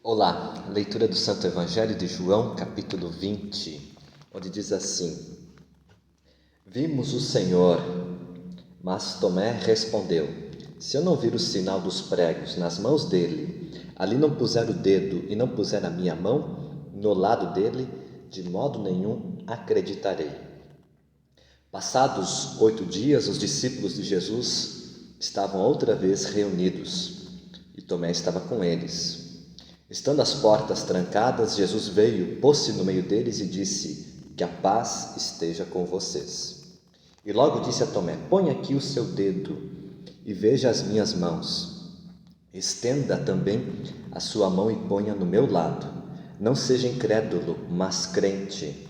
Olá, leitura do Santo Evangelho de João, capítulo 20, onde diz assim: Vimos o Senhor, mas Tomé respondeu: Se eu não vir o sinal dos pregos nas mãos dele, ali não puser o dedo e não puser a minha mão no lado dele, de modo nenhum acreditarei. Passados 8 dias, os discípulos de Jesus estavam outra vez reunidos e Tomé estava com eles. Estando as portas trancadas, Jesus veio, pôs-se no meio deles e disse: Que a paz esteja com vocês. E logo disse a Tomé: Põe aqui o seu dedo e veja as minhas mãos. Estenda também a sua mão e ponha no meu lado. Não seja incrédulo, mas crente.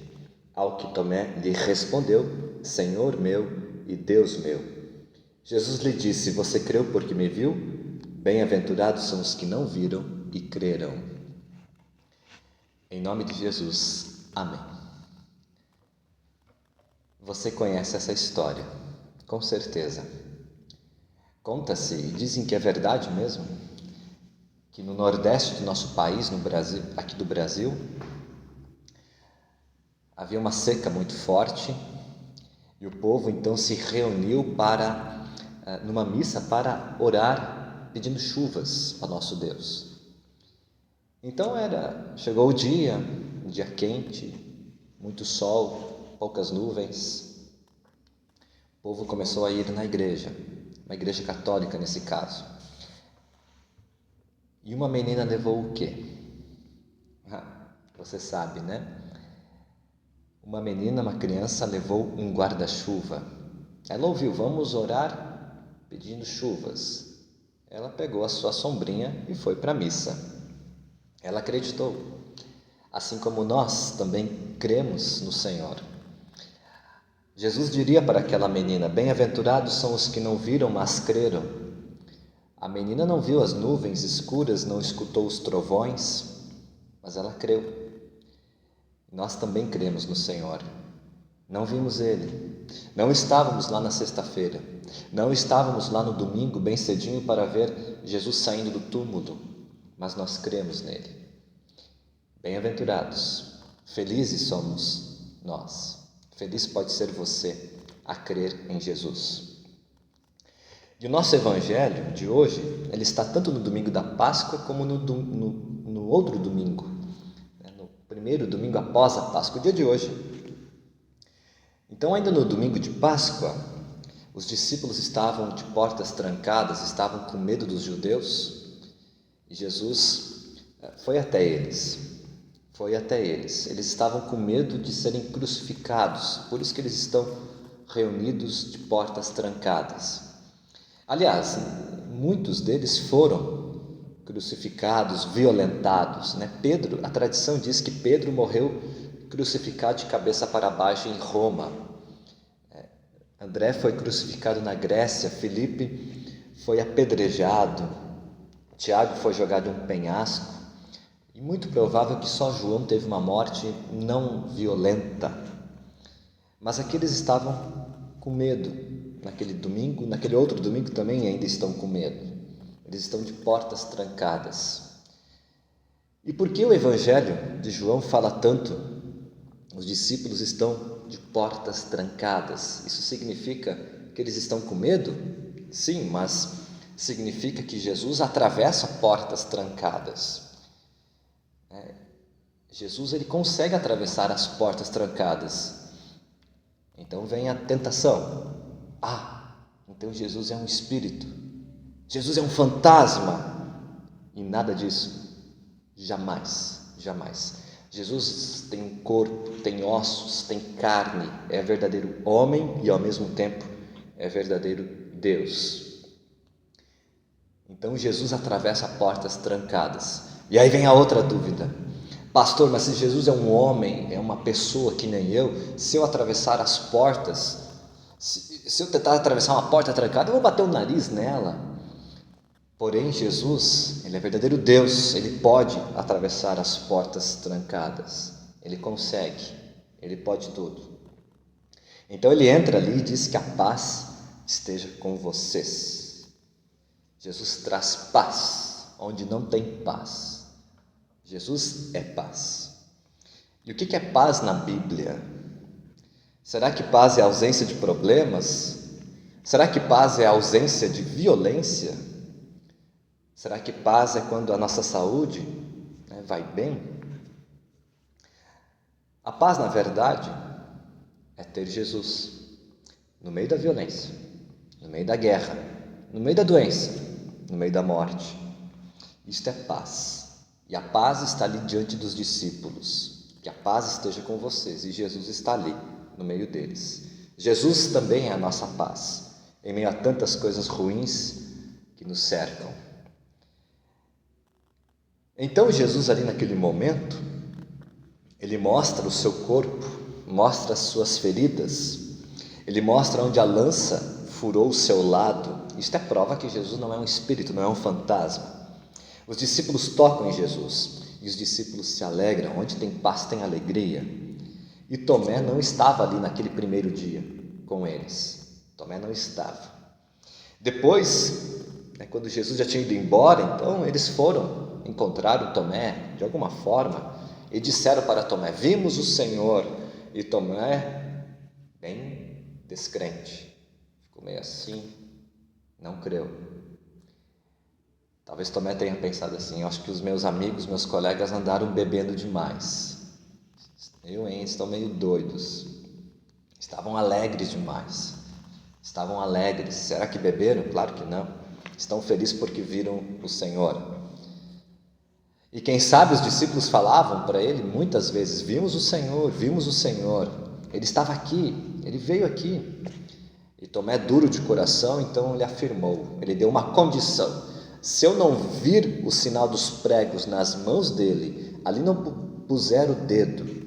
Ao que Tomé lhe respondeu: Senhor meu e Deus meu. Jesus lhe disse: Você creu porque me viu? Bem-aventurados são os que não viram e creram. Em nome de Jesus, amém. Você conhece essa história, com certeza. Conta-se, e dizem que é verdade mesmo, que no nordeste do nosso país, no Brasil, aqui do Brasil, havia uma seca muito forte e o povo então se reuniu numa missa para orar pedindo chuvas ao nosso Deus. Então chegou o dia, um dia quente, muito sol, poucas nuvens. O povo começou a ir na igreja, uma igreja católica nesse caso. E uma menina levou o quê? Você sabe, né? Uma criança levou um guarda-chuva. Ela ouviu: vamos orar pedindo chuvas. Ela pegou a sua sombrinha e foi para a missa. Ela acreditou, assim como nós também cremos no Senhor. Jesus diria para aquela menina: Bem-aventurados são os que não viram, mas creram. A menina não viu as nuvens escuras, não escutou os trovões, mas ela creu. Nós também cremos no Senhor. Não vimos Ele, não estávamos lá na sexta-feira, não estávamos lá no domingo bem cedinho para ver Jesus saindo do túmulo, mas nós cremos nele. Bem-aventurados, felizes somos nós. Feliz pode ser você a crer em Jesus. E o nosso Evangelho de hoje, ele está tanto no domingo da Páscoa como no outro domingo, no primeiro domingo após a Páscoa, o dia de hoje. Então, ainda no domingo de Páscoa, os discípulos estavam de portas trancadas, estavam com medo dos judeus, e Jesus foi até eles. Eles estavam com medo de serem crucificados, por isso que eles estão reunidos de portas trancadas. Aliás, muitos deles foram crucificados, violentados, né? Pedro, a tradição diz que Pedro morreu crucificado de cabeça para baixo em Roma. André foi crucificado na Grécia, Filipe foi apedrejado, Tiago foi jogado em um penhasco, e muito provável que só João teve uma morte não violenta. Mas aqueles estavam com medo naquele domingo, naquele outro domingo também ainda estão com medo. Eles estão de portas trancadas. E por que o Evangelho de João fala tanto? Os discípulos estão de portas trancadas. Isso significa que eles estão com medo? Sim, mas significa que Jesus atravessa portas trancadas. Jesus, ele consegue atravessar as portas trancadas. Então vem a tentação. Então Jesus é um espírito. Jesus é um fantasma. E nada disso. Jamais. Jesus tem um corpo, tem ossos, tem carne, é verdadeiro homem e ao mesmo tempo é verdadeiro Deus. Então Jesus atravessa portas trancadas. E aí vem a outra dúvida: pastor, mas se Jesus é um homem, é uma pessoa que nem eu, se eu atravessar as portas, se eu tentar atravessar uma porta trancada, eu vou bater o nariz nela. Porém, Jesus, ele é verdadeiro Deus, ele pode atravessar as portas trancadas, ele consegue, ele pode tudo. Então ele entra ali e diz que a paz esteja com vocês. Jesus traz paz onde não tem paz. Jesus é paz. E o que é paz na Bíblia? Será que paz é a ausência de problemas? Será que paz é a ausência de violência? Será que paz é quando a nossa saúde vai bem? A paz, na verdade, é ter Jesus no meio da violência, no meio da guerra, no meio da doença, no meio da morte. Isto é paz. E a paz está ali diante dos discípulos. Que a paz esteja com vocês. E Jesus está ali, no meio deles. Jesus também é a nossa paz, em meio a tantas coisas ruins que nos cercam. Então Jesus ali naquele momento, ele mostra o seu corpo, mostra as suas feridas, ele mostra onde a lança furou o seu lado. Isto é prova que Jesus não é um espírito, não é um fantasma. Os discípulos tocam em Jesus e os discípulos se alegram. Onde tem paz tem alegria. E Tomé não estava ali naquele primeiro dia com eles. Tomé não estava. Depois, quando Jesus já tinha ido embora, então eles foram encontrar o Tomé de alguma forma e disseram para Tomé: vimos o Senhor. E Tomé, bem descrente, ficou meio assim, não creu. Talvez Tomé tenha pensado assim: eu acho que os meus amigos, meus colegas andaram bebendo demais. Estão meio doidos. Estavam alegres demais. Estavam alegres. Será que beberam? Claro que não. Estão felizes porque viram o Senhor. E quem sabe os discípulos falavam para ele muitas vezes: vimos o Senhor, vimos o Senhor. Ele estava aqui, ele veio aqui. E Tomé, duro de coração, então ele afirmou, ele deu uma condição: se eu não vir o sinal dos pregos nas mãos dele, ali não puser o dedo,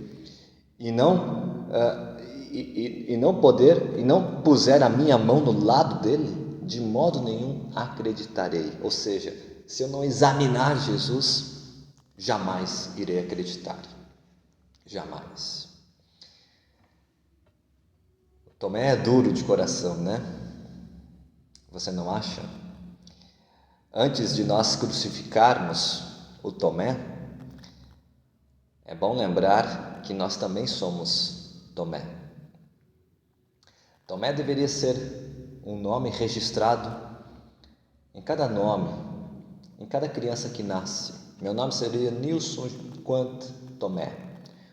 e não puser a minha mão no lado dele, de modo nenhum acreditarei. Ou seja, se eu não examinar Jesus, jamais irei acreditar. Jamais. Tomé é duro de coração, né? Você não acha? Antes de nós crucificarmos o Tomé, é bom lembrar que nós também somos Tomé. Tomé deveria ser um nome registrado em cada nome, em cada criança que nasce. Meu nome seria Nilson Quant Tomé.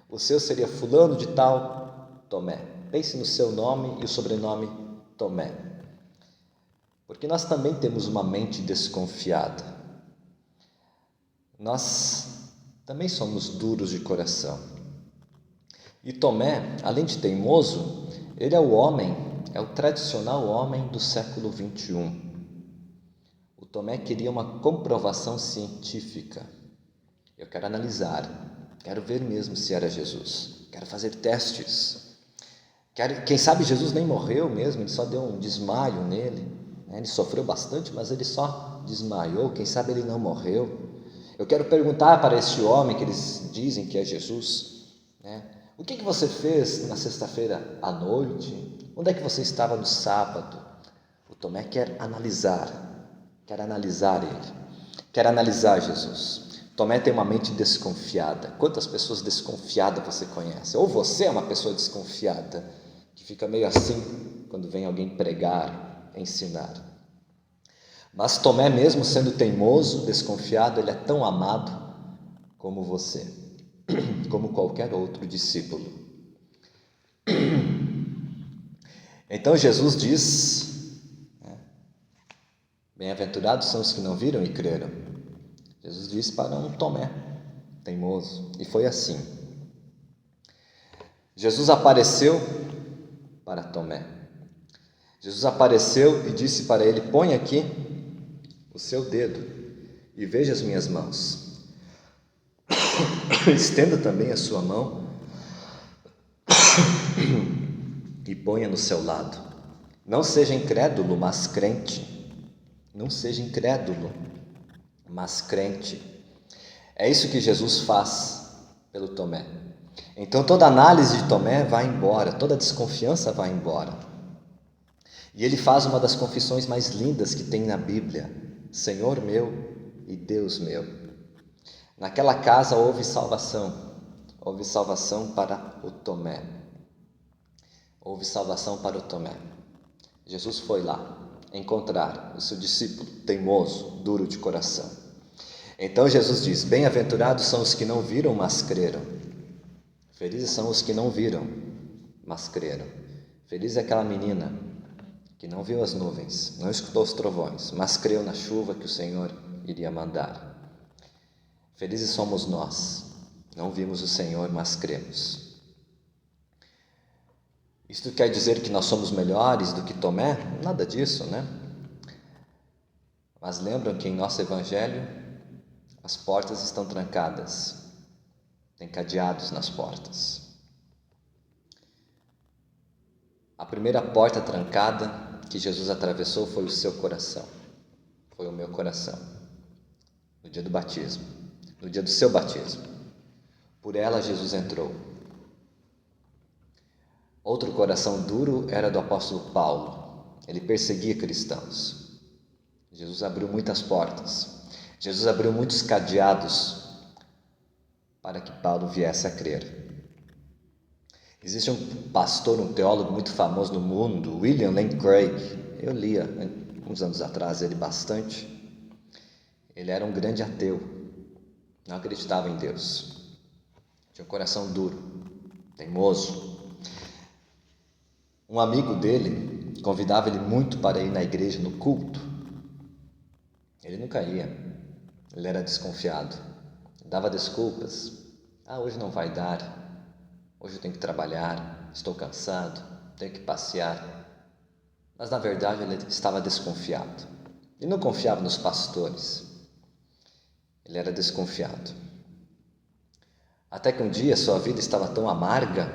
O seu seria fulano de tal Tomé. Pense no seu nome e o sobrenome Tomé. Porque nós também temos uma mente desconfiada. Nós também somos duros de coração. E Tomé, além de teimoso, ele é o tradicional homem do século 21. O Tomé queria uma comprovação científica. Eu quero analisar, quero ver mesmo se era Jesus, quero fazer testes. Quem sabe Jesus nem morreu mesmo, ele só deu um desmaio nele. Ele sofreu bastante, mas ele só desmaiou. Quem sabe ele não morreu. Eu quero perguntar para esse homem que eles dizem que é Jesus, o que você fez na sexta-feira à noite? Onde é que você estava no sábado? O Tomé quer analisar ele, quer analisar Jesus. Tomé tem uma mente desconfiada. Quantas pessoas desconfiadas você conhece? Ou você é uma pessoa desconfiada, que fica meio assim quando vem alguém pregar, ensinar. Mas Tomé, mesmo sendo teimoso, desconfiado, ele é tão amado como você, como qualquer outro discípulo. Então Jesus diz, bem-aventurados são os que não viram e creram. Jesus diz para um Tomé teimoso, e foi assim. Jesus apareceu para Tomé. Jesus apareceu e disse para ele: põe aqui o seu dedo e veja as minhas mãos. Estenda também a sua mão e ponha no seu lado. Não seja incrédulo, mas crente. Não seja incrédulo, mas crente. É isso que Jesus faz pelo Tomé. Então toda análise de Tomé vai embora, toda desconfiança vai embora. E ele faz uma das confissões mais lindas que tem na Bíblia: Senhor meu e Deus meu. Naquela casa houve salvação para o Tomé. Houve salvação para o Tomé. Jesus foi lá encontrar o seu discípulo teimoso, duro de coração. Então Jesus diz: bem-aventurados são os que não viram, mas creram. Felizes são os que não viram, mas creram. Feliz é aquela menina que não viu as nuvens, não escutou os trovões, mas creu na chuva que o Senhor iria mandar. Felizes somos nós, não vimos o Senhor, mas cremos. Isto quer dizer que nós somos melhores do que Tomé? Nada disso, né? Mas lembram que em nosso Evangelho as portas estão trancadas, tem cadeados nas portas. A primeira porta trancada que Jesus atravessou foi o seu coração, foi o meu coração, no dia do batismo, no dia do seu batismo. Por ela Jesus entrou. Outro coração duro era do apóstolo Paulo, ele perseguia cristãos. Jesus abriu muitas portas, Jesus abriu muitos cadeados para que Paulo viesse a crer. Existe um pastor, um teólogo muito famoso no mundo, William Lane Craig. Eu lia uns anos atrás ele bastante. Ele era um grande ateu, não acreditava em Deus, tinha um coração duro, teimoso. Um amigo dele convidava ele muito para ir na igreja, no culto. Ele nunca ia, ele era desconfiado, dava desculpas. Hoje não vai dar. Hoje eu tenho que trabalhar, estou cansado, tenho que passear. Mas na verdade ele estava desconfiado. Ele não confiava nos pastores. Ele era desconfiado. Até que um dia sua vida estava tão amarga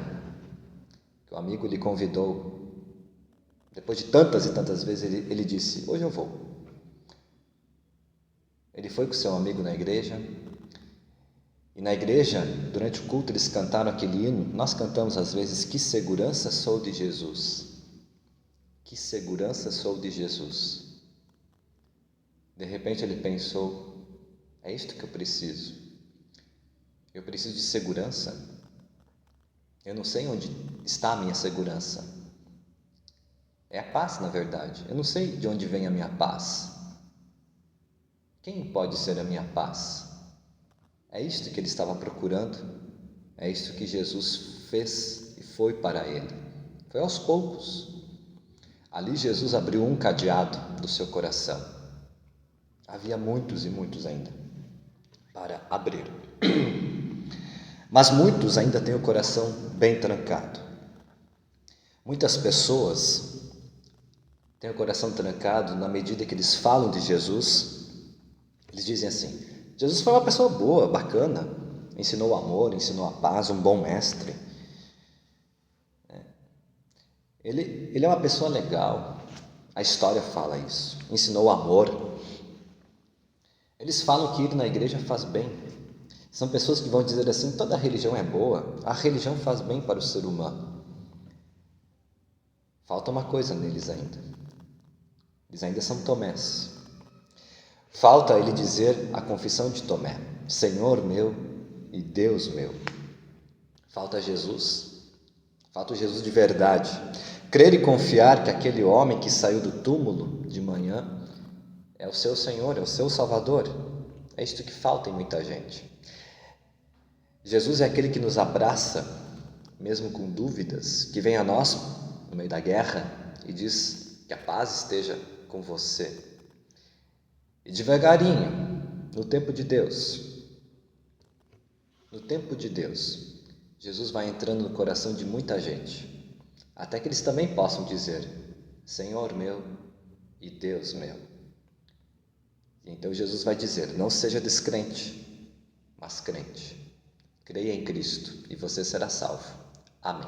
que o amigo lhe convidou. Depois de tantas e tantas vezes ele disse: hoje eu vou. Ele foi com seu amigo na igreja. E na igreja, durante o culto, eles cantaram aquele hino. Nós cantamos às vezes: que segurança sou de Jesus. Que segurança sou de Jesus. De repente ele pensou: é isto que eu preciso. Eu preciso de segurança. Eu não sei onde está a minha segurança. É a paz, na verdade. Eu não sei de onde vem a minha paz. Quem pode ser a minha paz? É isto que ele estava procurando, é isto que Jesus fez e foi para ele. Foi aos poucos. Ali Jesus abriu um cadeado do seu coração. Havia muitos e muitos ainda para abrir. Mas muitos ainda têm o coração bem trancado. Muitas pessoas têm o coração trancado na medida que eles falam de Jesus. Eles dizem assim: Jesus foi uma pessoa boa, bacana, ensinou o amor, ensinou a paz, um bom mestre. Ele é uma pessoa legal, a história fala isso, ensinou o amor. Eles falam que ir na igreja faz bem. São pessoas que vão dizer assim: toda religião é boa, a religião faz bem para o ser humano. Falta uma coisa neles ainda, eles ainda são Tomés. Falta ele dizer a confissão de Tomé: Senhor meu e Deus meu. Falta Jesus. Falta o Jesus de verdade. Crer e confiar que aquele homem que saiu do túmulo de manhã é o seu Senhor, é o seu Salvador. É isto que falta em muita gente. Jesus é aquele que nos abraça, mesmo com dúvidas, que vem a nós no meio da guerra e diz que a paz esteja com você. E devagarinho, no tempo de Deus, Jesus vai entrando no coração de muita gente, até que eles também possam dizer: Senhor meu e Deus meu. E então Jesus vai dizer: não seja descrente, mas crente. Creia em Cristo e você será salvo. Amém.